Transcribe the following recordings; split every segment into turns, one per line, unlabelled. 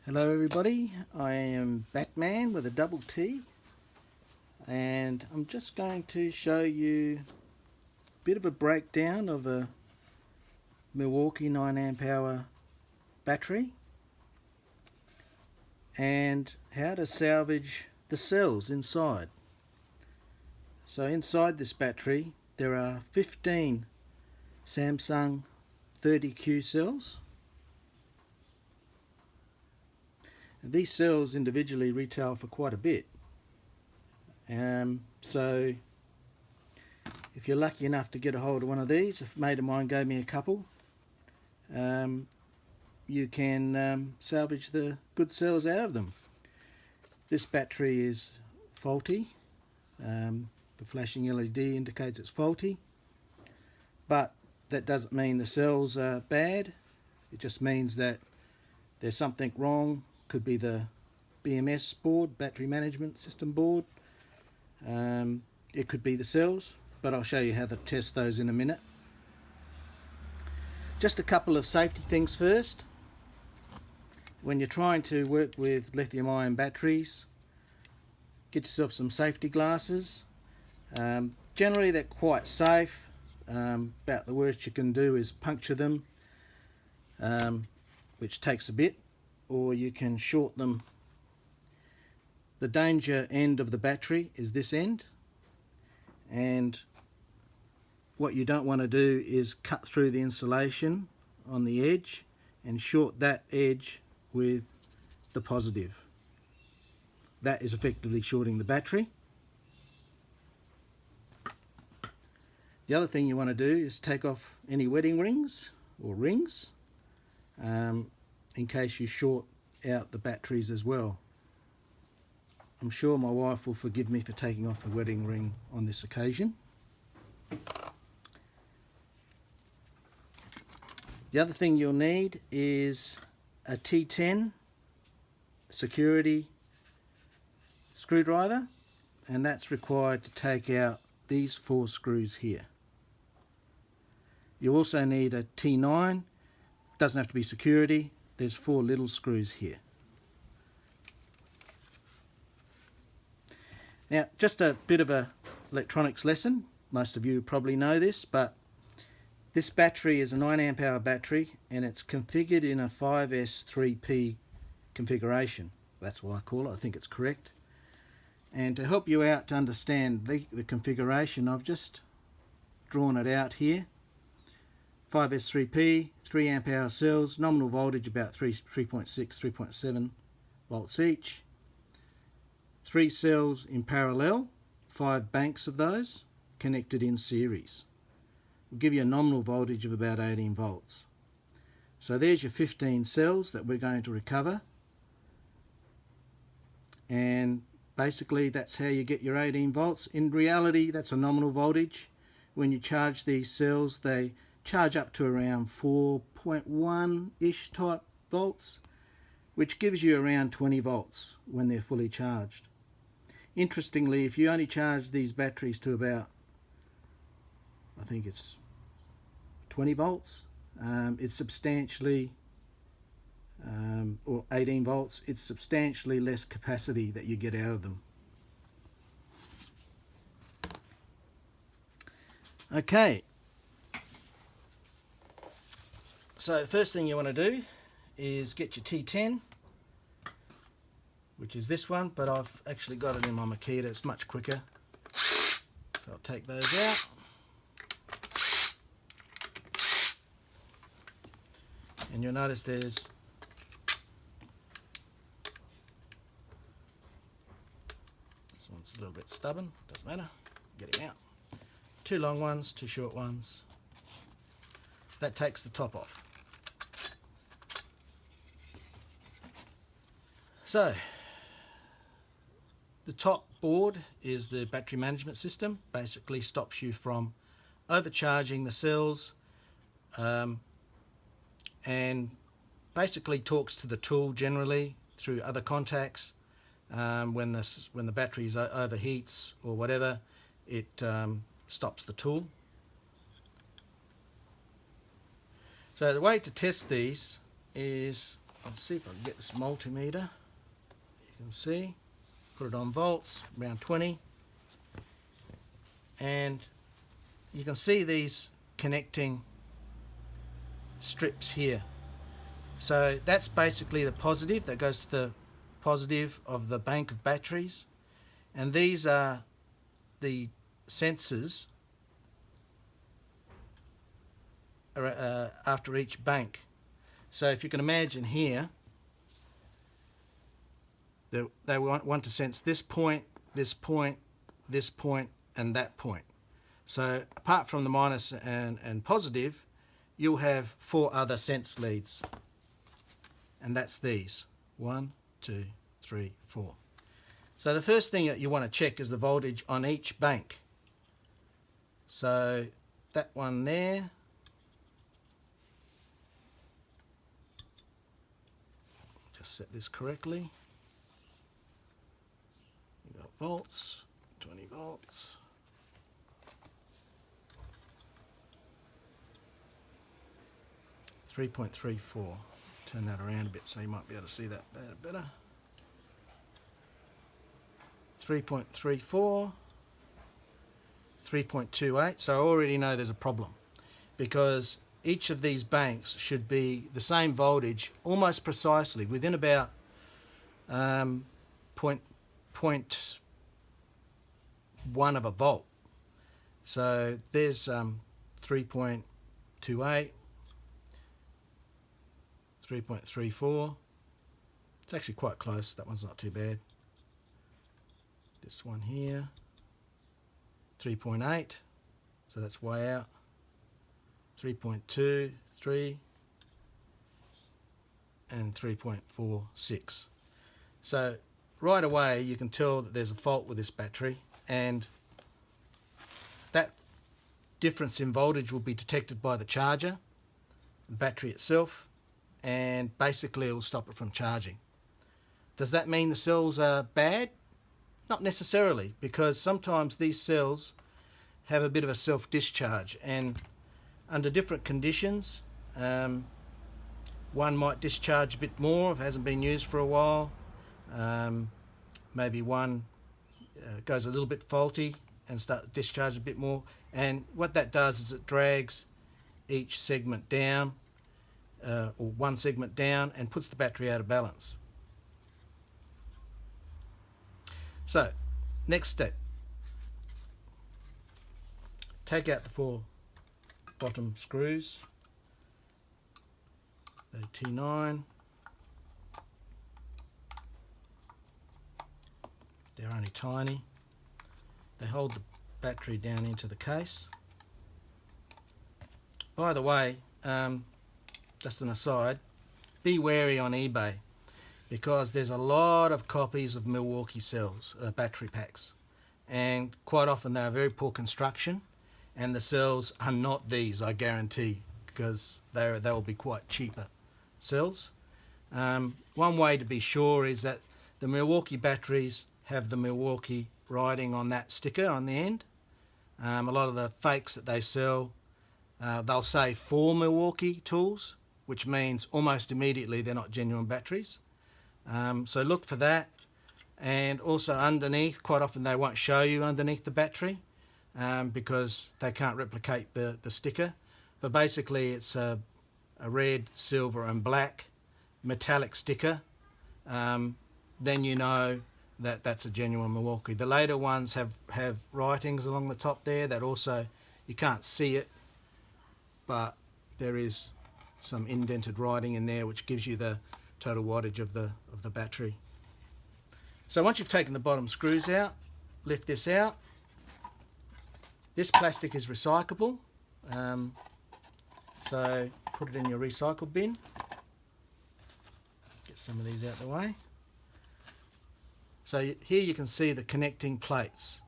Hello everybody, I am Batman with a double T, and I'm just going to show you a bit of a breakdown of a Milwaukee 9 amp hour battery and how to salvage the cells inside. So inside this battery there are 15 Samsung 30Q cells. These cells individually retail for quite a bit, so if you're lucky enough to get a hold of one of these, a mate of mine gave me a couple, you can salvage the good cells out of them. This battery is faulty. The flashing LED indicates it's faulty, but that doesn't mean the cells are bad. It just means that there's something wrong. Could be the BMS board, battery management system board. It could be the cells, but I'll show you how to test those in a minute. Just a couple of safety things first. When you're trying to work with lithium ion batteries, get yourself some safety glasses. Generally they're quite safe. About the worst you can do is puncture them, which takes a bit, or you can short them. The danger end of the battery is this end, and what you don't want to do is cut through the insulation on the edge and short that edge with the positive. That is effectively shorting the battery. The other thing you want to do is take off any wedding rings or rings, in case you short out the batteries as well. I'm sure my wife will forgive me for taking off the wedding ring on this occasion. The other thing you'll need is a T10 security screwdriver, and that's required to take out these 4 screws here. You also need a T9, doesn't have to be security. There's 4 little screws here. Now, just a bit of a electronics lesson. Most of you probably know this, but this battery is a 9 amp hour battery and it's configured in a 5S3P configuration. That's what I call it. I think it's correct. And to help you out to understand the configuration, I've just drawn it out here. 5S3P, 3 amp hour cells, nominal voltage about 3.6, 3.7 volts each. 3 cells in parallel, 5 banks of those connected in series. Will give you a nominal voltage of about 18 volts. So there's your 15 cells that we're going to recover, and basically that's how you get your 18 volts. In reality, that's a nominal voltage. When you charge these cells, they charge up to around 4.1-ish type volts, which gives you around 20 volts when they're fully charged. Interestingly, if you only charge these batteries to about, I think it's 20 volts, it's substantially, or 18 volts, it's substantially less capacity that you get out of them. Okay. So the first thing you want to do is get your T10, which is this one, but I've actually got it in my Makita. It's much quicker. So I'll take those out. And you'll notice there's this one's a little bit stubborn, doesn't matter, get him out. 2 long ones, 2 short ones. That takes the top off. So the top board is the battery management system. Basically stops you from overcharging the cells, and basically talks to the tool generally through other contacts. When the battery overheats or whatever, it stops the tool. So the way to test these is let's see if I can get this multimeter. You can see, put it on volts, around 20, and you can see these connecting strips here. So that's basically the positive that goes to the positive of the bank of batteries, and these are the sensors after each bank. So if you can imagine here, they want to sense this point, this point, this point, and that point. So apart from the minus and positive, you'll have 4 other sense leads, and that's these 1, 2, 3, 4. So the first thing that you want to check is the voltage on each bank. So that one there, just set this correctly. You got volts, 20 volts. .34. Turn that around a bit so you might be able to see that better. 3.34, 3.28. So I already know there's a problem, because each of these banks should be the same voltage almost precisely within about 0.1 of a volt. So there's 3.28, 3.34. It's actually quite close. That one's not too bad. This one here, 3.8, so that's way out. 3.2, 3, and 3.46. So right away you can tell that there's a fault with this battery, and that difference in voltage will be detected by the charger, the battery itself, and basically it will stop it from charging. Does that mean the cells are bad? Not necessarily, because sometimes these cells have a bit of a self-discharge, and under different conditions, one might discharge a bit more if it hasn't been used for a while. Maybe one goes a little bit faulty and start to discharge a bit more, and what that does is it drags each segment down, or one segment down, and puts the battery out of balance. So next step, take out the 4 bottom screws, the T9, they're only tiny, they hold the battery down into the case. By the way, just an aside, be wary on eBay, because there's a lot of copies of Milwaukee cells, battery packs, and quite often they are very poor construction, and the cells are not these, I guarantee, because they will be quite cheaper cells. One way to be sure is that the Milwaukee batteries have the Milwaukee writing on that sticker on the end. A lot of the fakes that they sell, they'll say for Milwaukee tools, which means almost immediately they're not genuine batteries. So look for that, and also underneath, quite often they won't show you underneath the battery because they can't replicate the sticker, but basically it's a red, silver and black metallic sticker. Then you know that that's a genuine Milwaukee. The later ones have writings along the top there that also, you can't see it, but there is some indented writing in there which gives you the total wattage of the battery. So once you've taken the bottom screws out, lift this out. This plastic is recyclable, so put it in your recycle bin. Get some of these out of the way. So here you can see the connecting plates.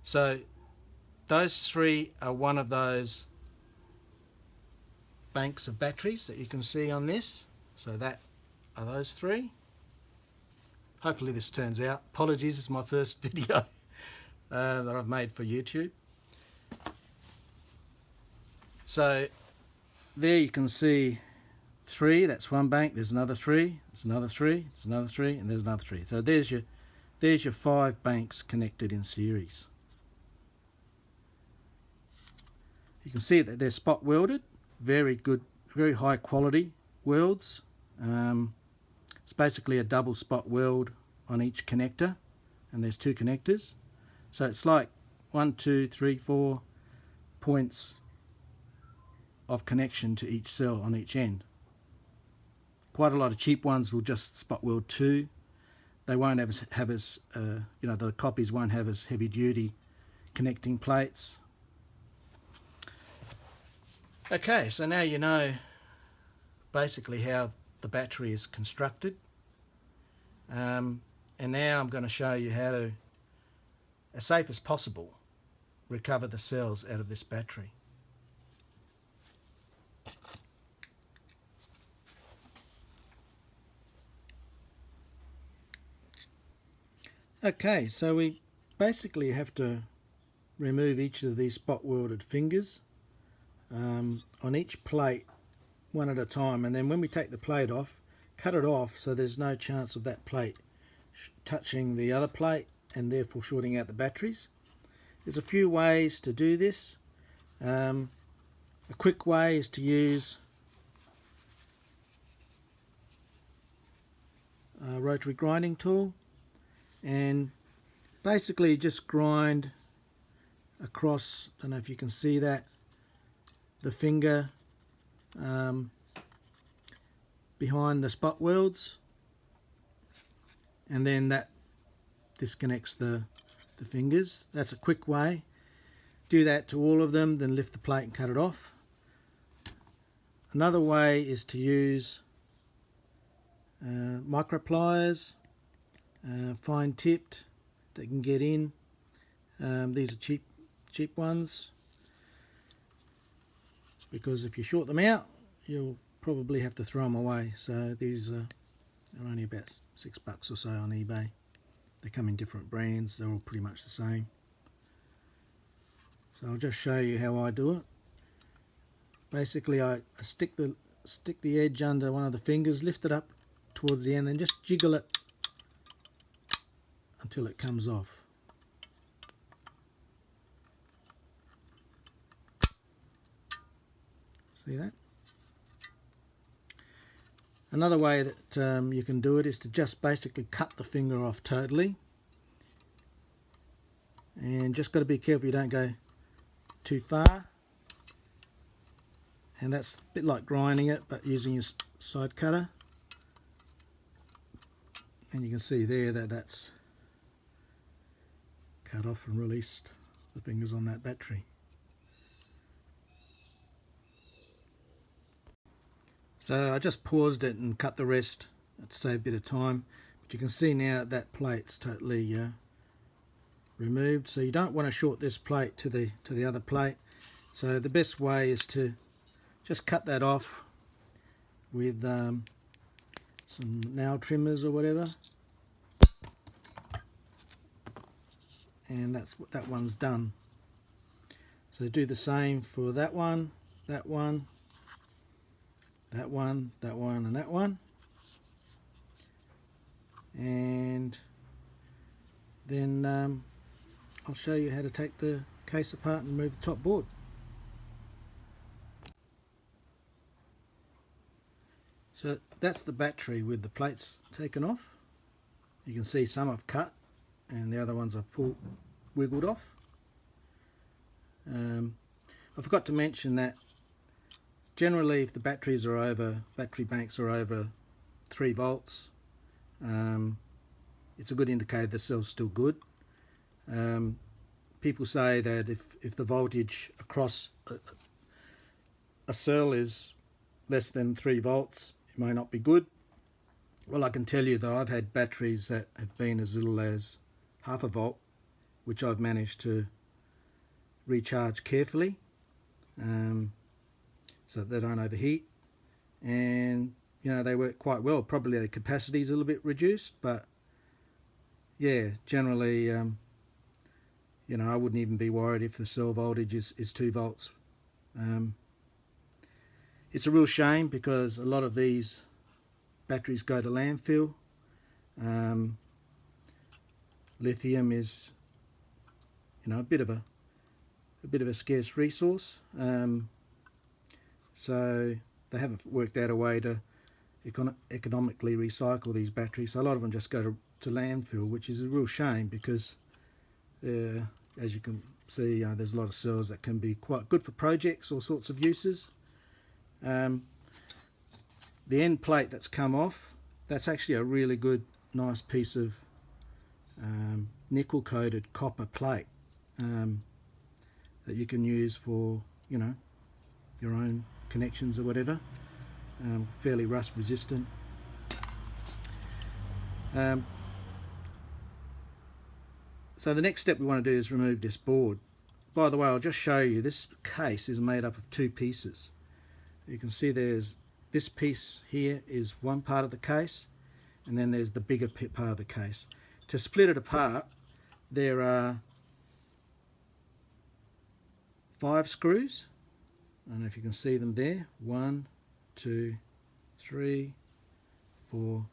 So those 3 are one of those banks of batteries that you can see on this. So that are those 3. Hopefully this turns out. Apologies, it's my first video that I've made for YouTube. So there you can see 3, that's one bank, there's another 3, there's another 3, there's another 3, and there's another 3. So there's your 5 banks connected in series. You can see that they're spot welded, very good, very high quality welds. It's basically a double spot weld on each connector, and there's 2 connectors. So it's like 1, 2, 3, 4 points of connection to each cell on each end. Quite a lot of cheap ones will just spot weld 2. They won't have as the copies won't have as heavy duty connecting plates. Okay, so now you know basically how the battery is constructed, and now I'm going to show you how to, as safe as possible, recover the cells out of this battery. Okay, so we basically have to remove each of these spot welded fingers on each plate one at a time, and then when we take the plate off, cut it off so there's no chance of that plate touching the other plate and therefore shorting out the batteries. There's a few ways to do this. A quick way is to use a rotary grinding tool and basically just grind across, I don't know if you can see that, the finger behind the spot welds, and then that disconnects the fingers. That's a quick way. Do that to all of them, then lift the plate and cut it off. Another way is to use micro pliers, fine tipped, that can get in. These are cheap ones, because if you short them out you'll probably have to throw them away. So these are only about $6 or so on eBay. They come in different brands, they're all pretty much the same. So I'll just show you how I do it. Basically I stick the edge under one of the fingers, lift it up towards the end, then just jiggle it until it comes off. See that? Another way that you can do it is to just basically cut the finger off totally, and just got to be careful you don't go too far, and that's a bit like grinding it but using your side cutter, and you can see there that that's cut off and released the fingers on that battery. So I just paused it and cut the rest to save a bit of time, but you can see now that plate's totally removed. So you don't want to short this plate to the other plate. So the best way is to just cut that off with some nail trimmers or whatever, and that one's done. So do the same for that one, that one, that one, that one, and that one, and then I'll show you how to take the case apart and remove the top board. So that's the battery with the plates taken off. You can see some I've cut and the other ones I've wiggled off. I forgot to mention that generally if the battery banks are over 3 volts, it's a good indicator the cell's still good. People say that if the voltage across a cell is less than 3 volts, it may not be good. Well, I can tell you that I've had batteries that have been as little as half a volt, which I've managed to recharge carefully so that they don't overheat, and you know, they work quite well. Probably the capacity is a little bit reduced, but yeah, generally you know, I wouldn't even be worried if the cell voltage is 2 volts. It's a real shame because a lot of these batteries go to landfill. Lithium is, you know, a bit of a scarce resource, so they haven't worked out a way to economically recycle these batteries. So a lot of them just go to landfill, which is a real shame because, as you can see, you know, there's a lot of cells that can be quite good for projects, all sorts of uses. The end plate that's come off, that's actually a really good, nice piece of nickel coated copper plate that you can use for, you know, your own connections or whatever. Fairly rust resistant. So the next step we want to do is remove this board. By the way, I'll just show you, this case is made up of two pieces. You can see there's this piece here is one part of the case, and then there's the bigger part of the case. To split it apart, there are 5 screws. I don't know if you can see them there. 1, 2, 3, 4,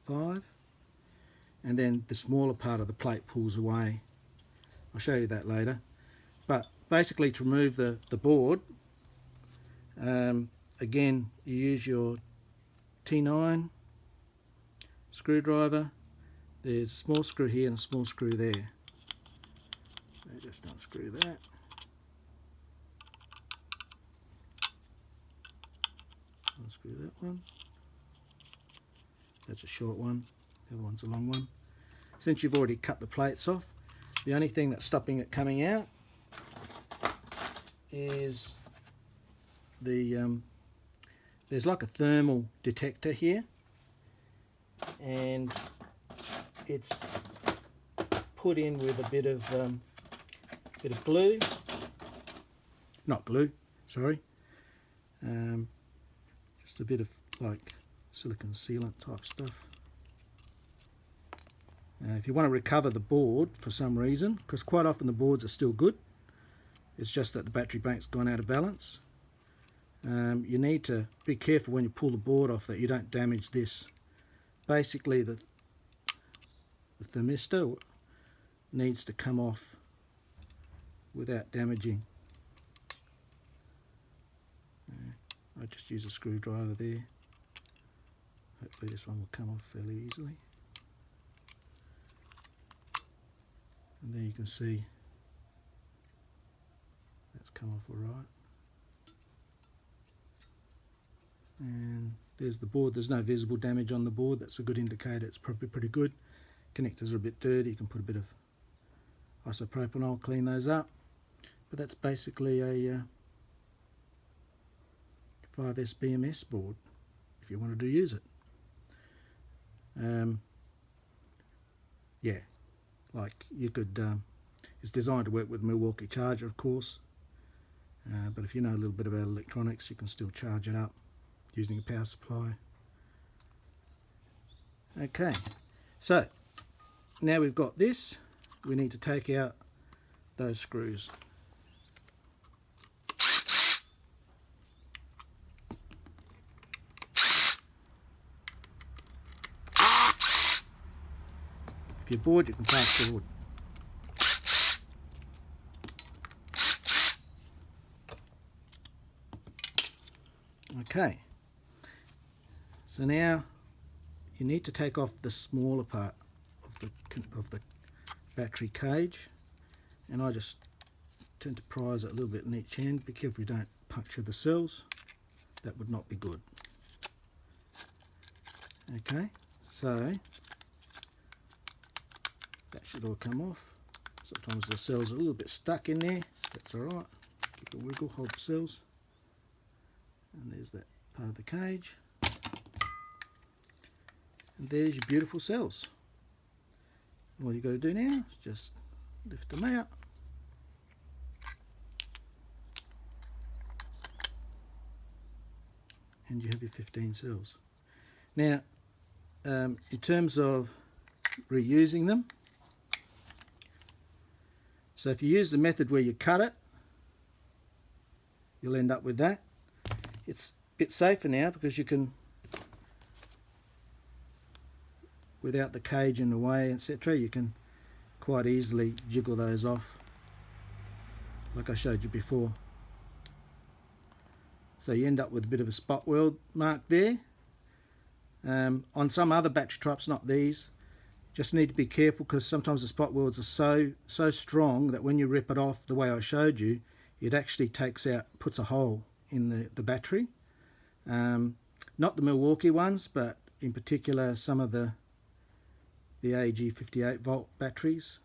5. And then the smaller part of the plate pulls away. I'll show you that later. But basically, to remove the board, again, you use your T9 screwdriver. There's a small screw here and a small screw there. So just unscrew that. Unscrew that one. That's a short one. The other one's a long one. Since you've already cut the plates off, the only thing that's stopping it coming out is the there's like a thermal detector here, and it's put in with a bit of glue, not glue, sorry, just a bit of like silicone sealant type stuff. If you want to recover the board for some reason, because quite often the boards are still good, it's just that the battery bank's gone out of balance, you need to be careful when you pull the board off that you don't damage this. Basically the thermistor needs to come off without damaging. I just use a screwdriver there. Hopefully this one will come off fairly easily. And there you can see that's come off alright. And there's the board. There's no visible damage on the board. That's a good indicator. It's probably pretty good. Connectors are a bit dirty. You can put a bit of isopropanol, clean those up. But that's basically a 5S BMS board if you wanted to use it. Yeah, like you could, it's designed to work with Milwaukee charger, of course, but if you know a little bit about electronics, you can still charge it up using a power supply. Okay, so now we've got this, we need to take out those screws. If you're bored, you can pass forward. Okay, so now you need to take off the smaller part of the battery cage, and I just tend to prise it a little bit in each end. Be careful you don't puncture the cells, that would not be good. Okay, so that should all come off. Sometimes the cells are a little bit stuck in there, that's alright, give it a wiggle, hold the cells. And there's that part of the cage. And there's your beautiful cells. All you've got to do now is just lift them out. And you have your 15 cells. Now, in terms of reusing them, so if you use the method where you cut it, you'll end up with that. It's bit safer now because you can, without the cage in the way, etc., you can quite easily jiggle those off like I showed you before. So you end up with a bit of a spot weld mark there. On some other battery types, not these, just need to be careful because sometimes the spot welds are so strong that when you rip it off the way I showed you, it actually puts a hole in the battery. Not the Milwaukee ones, but in particular some of the AG 58 volt batteries.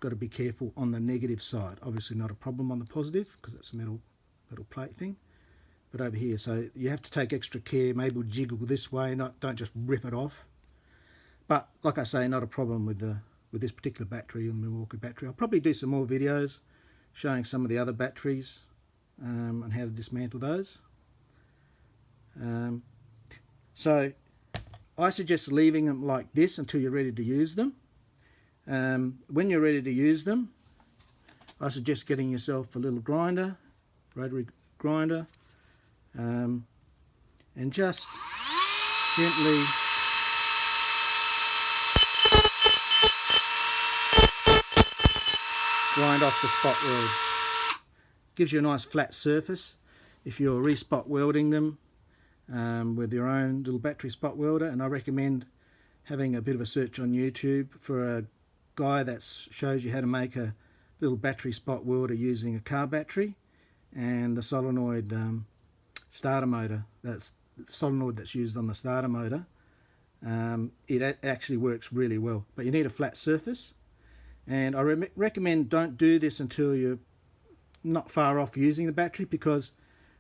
Got to be careful on the negative side. Obviously not a problem on the positive because it's a metal plate thing. But over here, so you have to take extra care, maybe jiggle this way, don't just rip it off. But like I say, not a problem with this particular battery, the Milwaukee battery. I'll probably do some more videos showing some of the other batteries and how to dismantle those. So I suggest leaving them like this until you're ready to use them. When you're ready to use them, I suggest getting yourself a little grinder, rotary grinder, and just gently grind off the spot weld. Gives you a nice flat surface if you're re-spot welding them with your own little battery spot welder. And I recommend having a bit of a search on YouTube for a guy that shows you how to make a little battery spot welder using a car battery and the solenoid starter motor. That's the solenoid that's used on the starter motor. It actually works really well, but you need a flat surface. And I recommend don't do this until you're not far off using the battery, because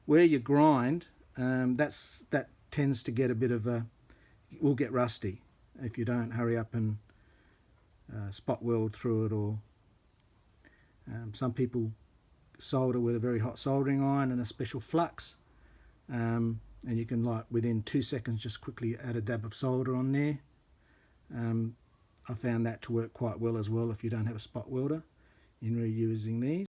where you grind, that tends to get a bit of will get rusty if you don't hurry up and spot weld through it. Or some people solder with a very hot soldering iron and a special flux, and you can, like, within 2 seconds just quickly add a dab of solder on there. I found that to work quite well as well if you don't have a spot welder in reusing these.